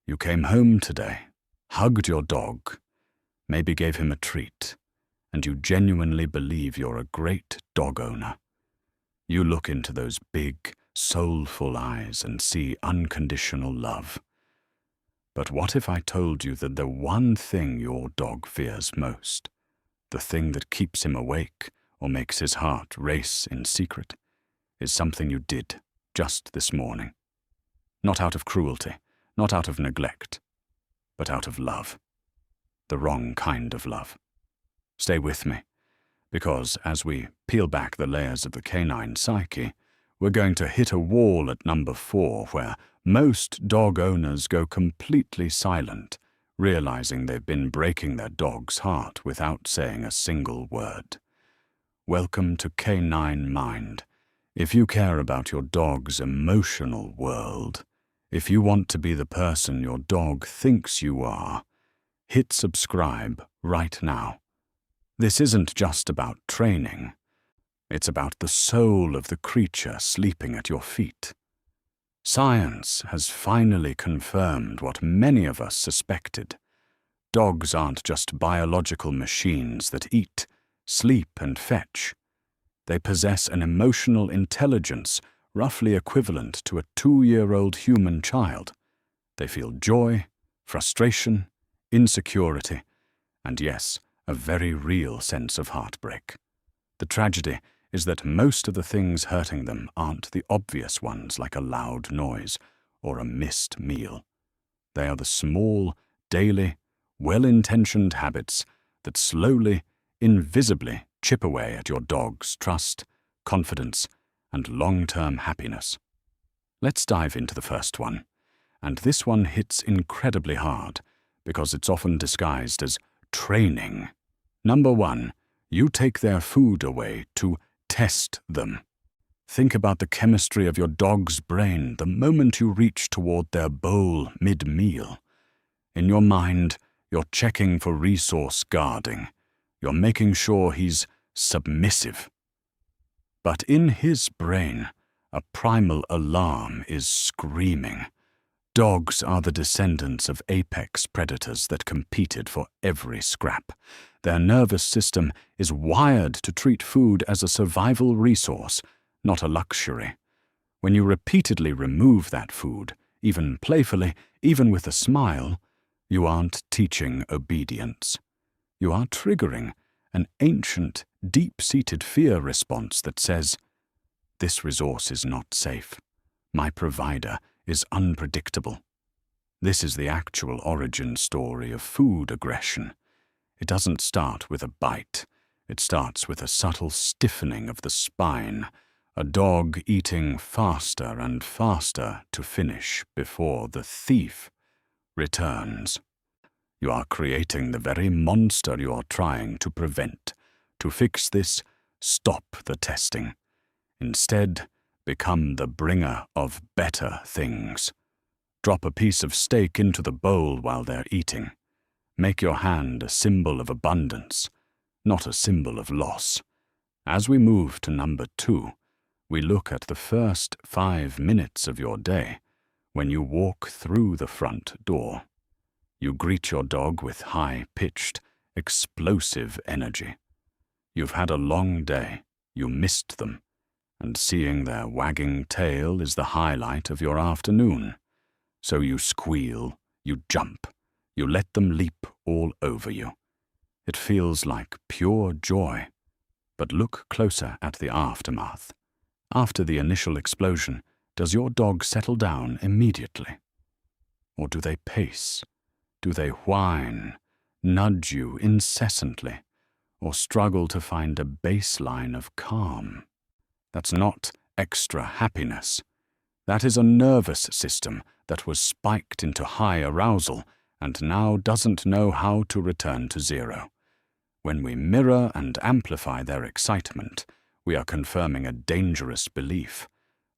You came home today, hugged your dog, maybe gave him a treat, and you genuinely believe you're a great dog owner. You look into those big, soulful eyes and see unconditional love. But what if I told you that the one thing your dog fears most, the thing that keeps him awake or makes his heart race in secret, is something you did just this morning? Not out of cruelty, not out of neglect, but out of love. The wrong kind of love. Stay with me, because as we peel back the layers of the canine psyche, we're going to hit a wall at number 4 where most dog owners go completely silent, realizing they've been breaking their dog's heart without saying a single word. Welcome to Canine Mind. If you care about your dog's emotional world, if you want to be the person your dog thinks you are, hit subscribe right now. This isn't just about training. It's about the soul of the creature sleeping at your feet. Science has finally confirmed what many of us suspected. Dogs aren't just biological machines that eat, sleep, and fetch. They possess an emotional intelligence roughly equivalent to a 2-year-old human child. They feel joy, frustration, insecurity, and yes, a very real sense of heartbreak. The tragedy is that most of the things hurting them aren't the obvious ones like a loud noise or a missed meal. They are the small, daily, well-intentioned habits that slowly, invisibly chip away at your dog's trust, confidence, and long-term happiness. Let's dive into the first one. And this one hits incredibly hard because it's often disguised as training. Number 1, you take their food away to test them. Think about the chemistry of your dog's brain the moment you reach toward their bowl mid-meal. In your mind, you're checking for resource guarding. You're making sure he's submissive. But in his brain, a primal alarm is screaming. Dogs are the descendants of apex predators that competed for every scrap. Their nervous system is wired to treat food as a survival resource, not a luxury. When you repeatedly remove that food, even playfully, even with a smile, you aren't teaching obedience. You are triggering an ancient, deep-seated fear response that says, "This resource is not safe. My provider is unpredictable." This is the actual origin story of food aggression. It doesn't start with a bite. It starts with a subtle stiffening of the spine, a dog eating faster and faster to finish before the thief returns. You are creating the very monster you're trying to prevent. To fix this, stop the testing. Instead, become the bringer of better things. Drop a piece of steak into the bowl while they're eating. Make your hand a symbol of abundance, not a symbol of loss. As we move to number 2, we look at the first 5 minutes of your day when you walk through the front door. You greet your dog with high-pitched, explosive energy. You've had a long day, you missed them, and seeing their wagging tail is the highlight of your afternoon. So you squeal, you jump, you let them leap all over you. It feels like pure joy. But look closer at the aftermath. After the initial explosion, does your dog settle down immediately? Or do they pace? Do they whine, nudge you incessantly, or struggle to find a baseline of calm? That's not extra happiness. That is a nervous system that was spiked into high arousal and now doesn't know how to return to zero. When we mirror and amplify their excitement, we are confirming a dangerous belief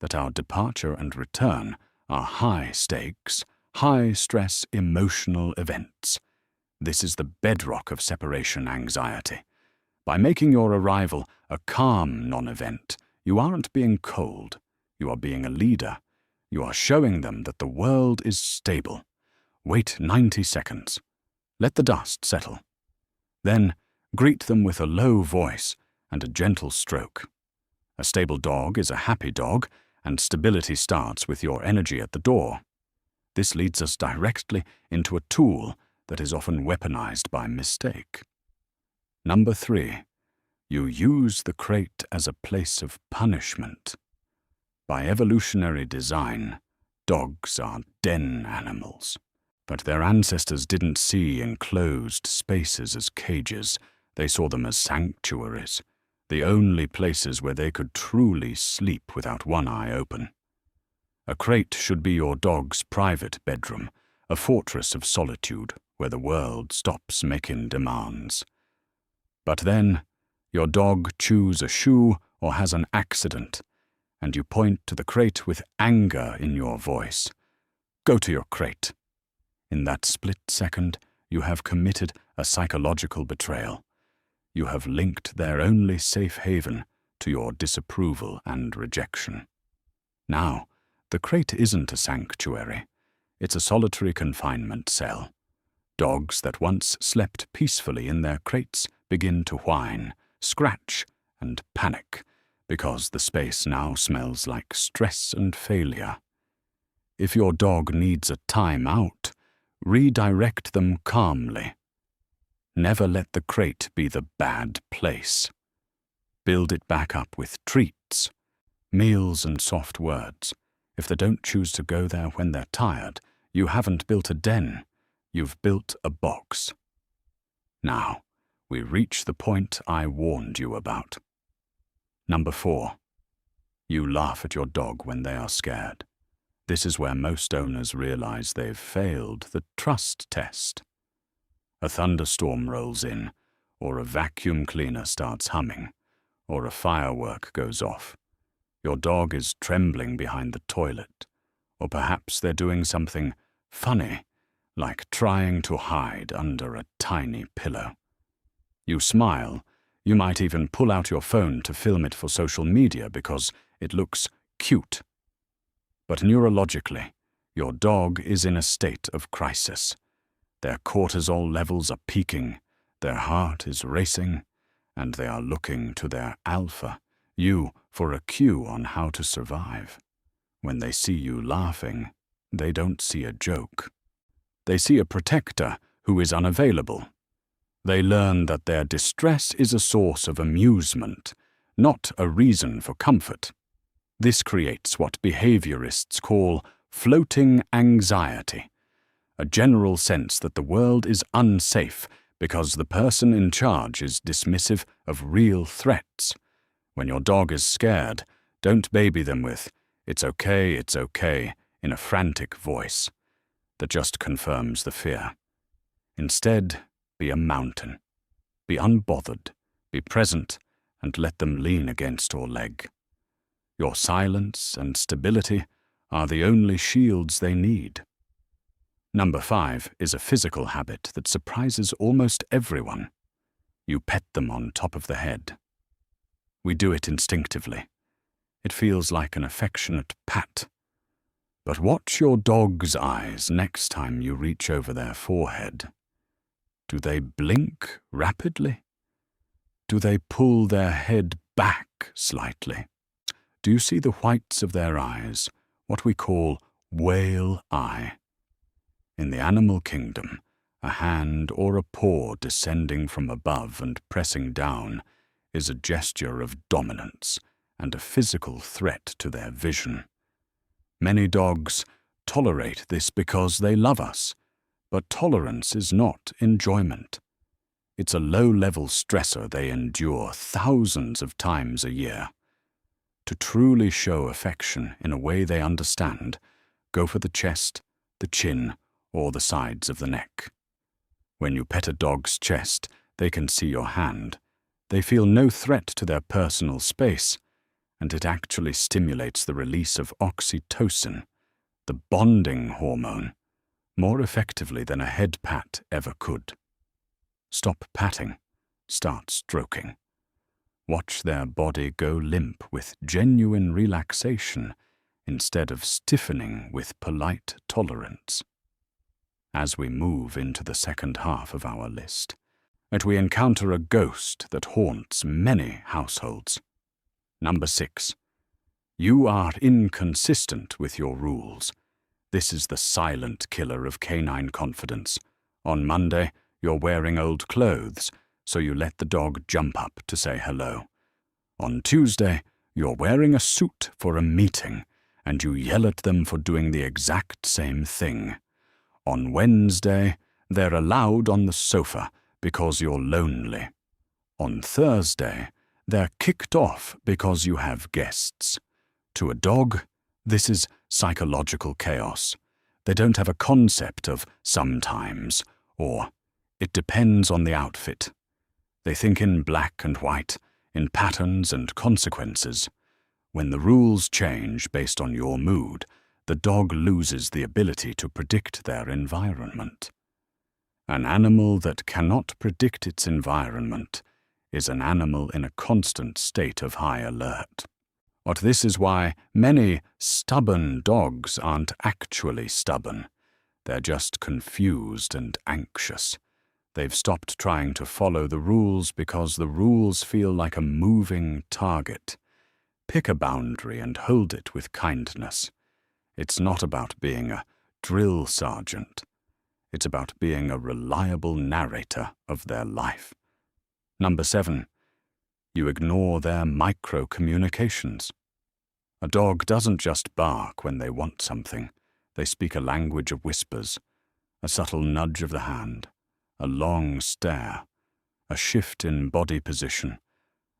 that our departure and return are high-stakes, high-stress emotional events. This is the bedrock of separation anxiety. By making your arrival a calm non-event, you aren't being cold. You are being a leader. You are showing them that the world is stable. Wait 90 seconds. Let the dust settle. Then greet them with a low voice and a gentle stroke. A stable dog is a happy dog, and stability starts with your energy at the door. This leads us directly into a tool that is often weaponized by mistake. Number 3. You use the crate as a place of punishment. By evolutionary design, dogs are den animals. But their ancestors didn't see enclosed spaces as cages. They saw them as sanctuaries, the only places where they could truly sleep without one eye open. A crate should be your dog's private bedroom, a fortress of solitude where the world stops making demands. But then, your dog chews a shoe or has an accident, and you point to the crate with anger in your voice. Go to your crate. In that split second, you have committed a psychological betrayal. You have linked their only safe haven to your disapproval and rejection. Now, the crate isn't a sanctuary. It's a solitary confinement cell. Dogs that once slept peacefully in their crates begin to whine, scratch, and panic, because the space now smells like stress and failure. If your dog needs a time out, redirect them calmly. Never let the crate be the bad place. Build it back up with treats, meals, and soft words. If they don't choose to go there when they're tired, you haven't built a den, you've built a box. Now, we reach the point I warned you about. Number 4. You laugh at your dog when they are scared. This is where most owners realize they've failed the trust test. A thunderstorm rolls in, or a vacuum cleaner starts humming, or a firework goes off. Your dog is trembling behind the toilet, or perhaps they're doing something funny, like trying to hide under a tiny pillow. You smile. You might even pull out your phone to film it for social media because it looks cute. But neurologically, your dog is in a state of crisis. Their cortisol levels are peaking, their heart is racing, and they are looking to their alpha, you, for a cue on how to survive. When they see you laughing, they don't see a joke. They see a protector who is unavailable. They learn that their distress is a source of amusement, not a reason for comfort. This creates what behaviorists call floating anxiety, a general sense that the world is unsafe because the person in charge is dismissive of real threats. When your dog is scared, don't baby them with, it's okay, in a frantic voice that just confirms the fear. Instead, be a mountain. Be unbothered, be present, and let them lean against your leg. Your silence and stability are the only shields they need. Number 5 is a physical habit that surprises almost everyone. You pet them on top of the head. We do it instinctively. It feels like an affectionate pat. But watch your dog's eyes next time you reach over their forehead. Do they blink rapidly? Do they pull their head back slightly? Do you see the whites of their eyes, what we call whale eye? In the animal kingdom, a hand or a paw descending from above and pressing down is a gesture of dominance and a physical threat to their vision. Many dogs tolerate this because they love us, but tolerance is not enjoyment. It's a low-level stressor they endure thousands of times a year. To truly show affection in a way they understand, go for the chest, the chin, or the sides of the neck. When you pet a dog's chest, they can see your hand. They feel no threat to their personal space, and it actually stimulates the release of oxytocin, the bonding hormone, more effectively than a head pat ever could. Stop patting, start stroking. Watch their body go limp with genuine relaxation instead of stiffening with polite tolerance. as we move into the second half of our list, that we encounter a ghost that haunts many households. Number 6. You are inconsistent with your rules. This is the silent killer of canine confidence. On Monday, you're wearing old clothes, so you let the dog jump up to say hello. On Tuesday, you're wearing a suit for a meeting, and you yell at them for doing the exact same thing. On Wednesday, they're allowed on the sofa because you're lonely. On Thursday, they're kicked off because you have guests. To a dog, this is psychological chaos. They don't have a concept of sometimes or it depends on the outfit. They think in black and white, in patterns and consequences. When the rules change based on your mood, the dog loses the ability to predict their environment. An animal that cannot predict its environment is an animal in a constant state of high alert. But this is why many stubborn dogs aren't actually stubborn. They're just confused and anxious. They've stopped trying to follow the rules because the rules feel like a moving target. Pick a boundary and hold it with kindness. It's not about being a drill sergeant. It's about being a reliable narrator of their life. Number 7. You ignore their micro-communications. A dog doesn't just bark when they want something. They speak a language of whispers, a subtle nudge of the hand, a long stare, a shift in body position,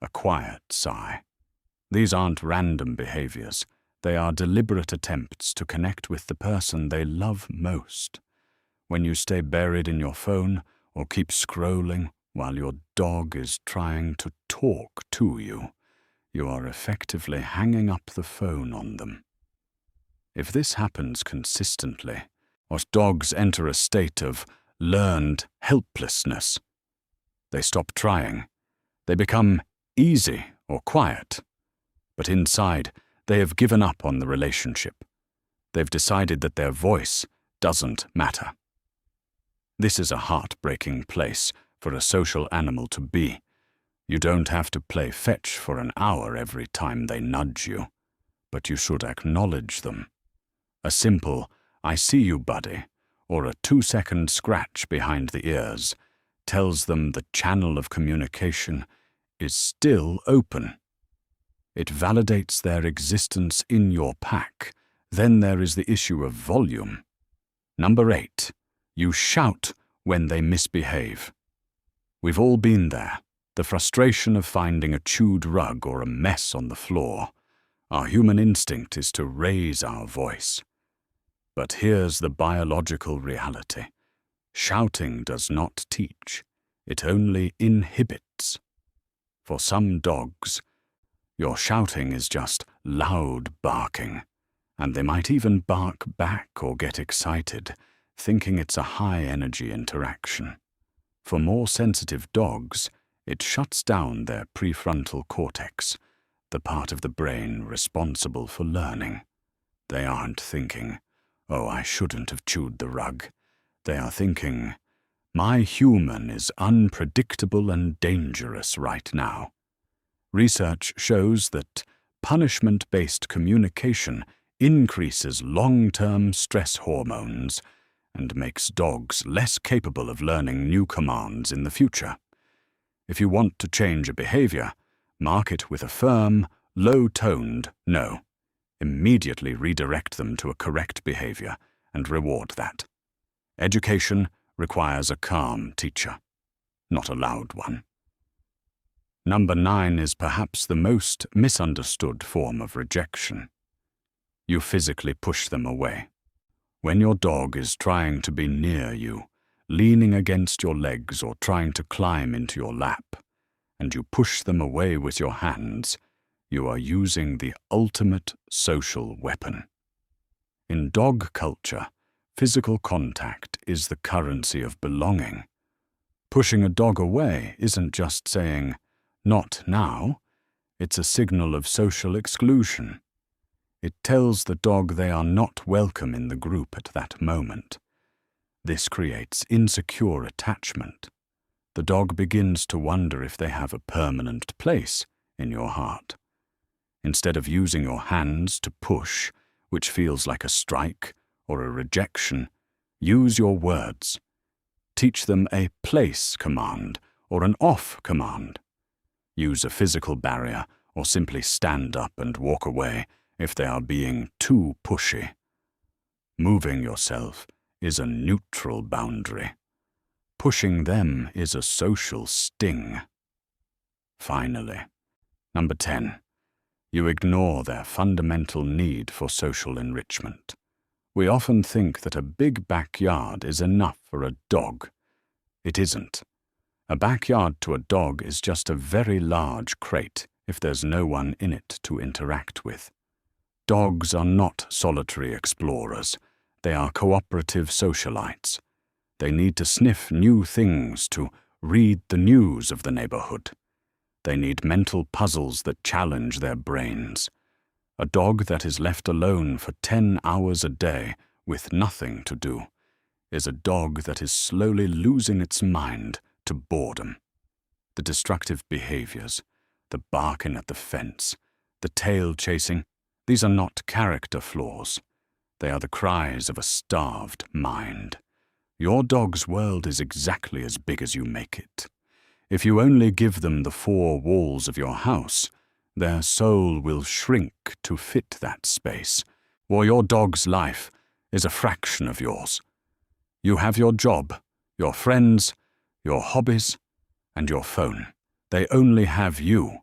a quiet sigh. These aren't random behaviors. They are deliberate attempts to connect with the person they love most. When you stay buried in your phone or keep scrolling while your dog is trying to talk to you, you are effectively hanging up the phone on them. If this happens consistently, or dogs enter a state of learned helplessness, they stop trying. They become easy or quiet. But inside, they have given up on the relationship. They've decided that their voice doesn't matter. This is a heartbreaking place for a social animal to be. You don't have to play fetch for an hour every time they nudge you, but you should acknowledge them. A simple, "I see you, buddy," or a 2-second scratch behind the ears tells them the channel of communication is still open. It validates their existence in your pack. Then there is the issue of volume. Number 8. You shout when they misbehave. We've all been there. The frustration of finding a chewed rug or a mess on the floor. Our human instinct is to raise our voice. But here's the biological reality. Shouting does not teach. It only inhibits. For some dogs, your shouting is just loud barking, and they might even bark back or get excited, thinking it's a high-energy interaction. For more sensitive dogs, it shuts down their prefrontal cortex, the part of the brain responsible for learning. They aren't thinking, "Oh, I shouldn't have chewed the rug." They are thinking, "My human is unpredictable and dangerous right now." Research shows that punishment-based communication increases long-term stress hormones and makes dogs less capable of learning new commands in the future. If you want to change a behavior, mark it with a firm, low-toned no. Immediately redirect them to a correct behavior and reward that. Education requires a calm teacher, not a loud one. Number 9 is perhaps the most misunderstood form of rejection. You physically push them away. When your dog is trying to be near you, leaning against your legs or trying to climb into your lap, and you push them away with your hands, you are using the ultimate social weapon. In dog culture, physical contact is the currency of belonging. Pushing a dog away isn't just saying, "Not now." It's a signal of social exclusion. It tells the dog they are not welcome in the group at that moment. This creates insecure attachment. The dog begins to wonder if they have a permanent place in your heart. Instead of using your hands to push, which feels like a strike or a rejection, use your words. Teach them a place command or an off command. Use a physical barrier or simply stand up and walk away if they are being too pushy. Moving yourself is a neutral boundary. Pushing them is a social sting. Finally, number 10. You ignore their fundamental need for social enrichment. We often think that a big backyard is enough for a dog. It isn't. A backyard to a dog is just a very large crate if there's no one in it to interact with. Dogs are not solitary explorers. They are cooperative socialites. They need to sniff new things, to read the news of the neighborhood. They need mental puzzles that challenge their brains. A dog that is left alone for 10 hours a day with nothing to do is a dog that is slowly losing its mind to boredom. The destructive behaviors, the barking at the fence, the tail chasing, these are not character flaws. They are the cries of a starved mind. Your dog's world is exactly as big as you make it. If you only give them the 4 walls of your house, their soul will shrink to fit that space, or your dog's life is a fraction of yours. You have your job, your friends, your hobbies, and your phone. They only have you.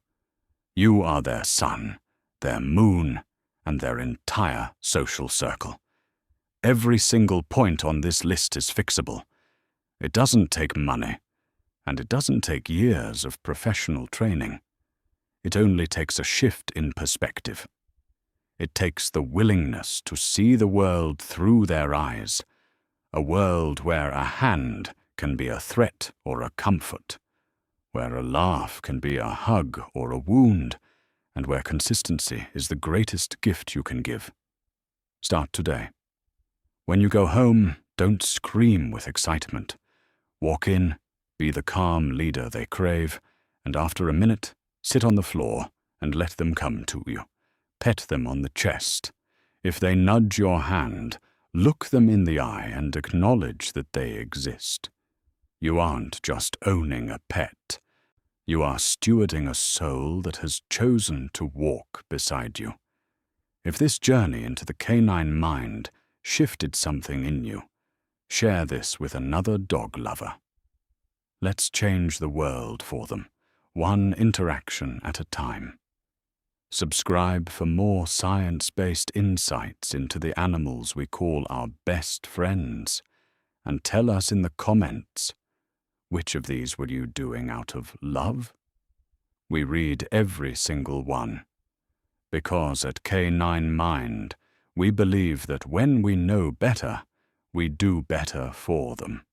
You are their sun, their moon, and their entire social circle. Every single point on this list is fixable. It doesn't take money, and it doesn't take years of professional training. It only takes a shift in perspective. It takes the willingness to see the world through their eyes, a world where a hand can be a threat or a comfort, where a laugh can be a hug or a wound, and where consistency is the greatest gift you can give. Start today. When you go home, don't scream with excitement. Walk in, be the calm leader they crave, and after a minute, sit on the floor and let them come to you. Pet them on the chest. If they nudge your hand, look them in the eye and acknowledge that they exist. You aren't just owning a pet. You are stewarding a soul that has chosen to walk beside you. If this journey into the canine mind shifted something in you, share this with another dog lover. Let's change the world for them, one interaction at a time. Subscribe for more science-based insights into the animals we call our best friends, and tell us in the comments, which of these were you doing out of love? We read every single one, because at K9 Mind, we believe that when we know better, we do better for them.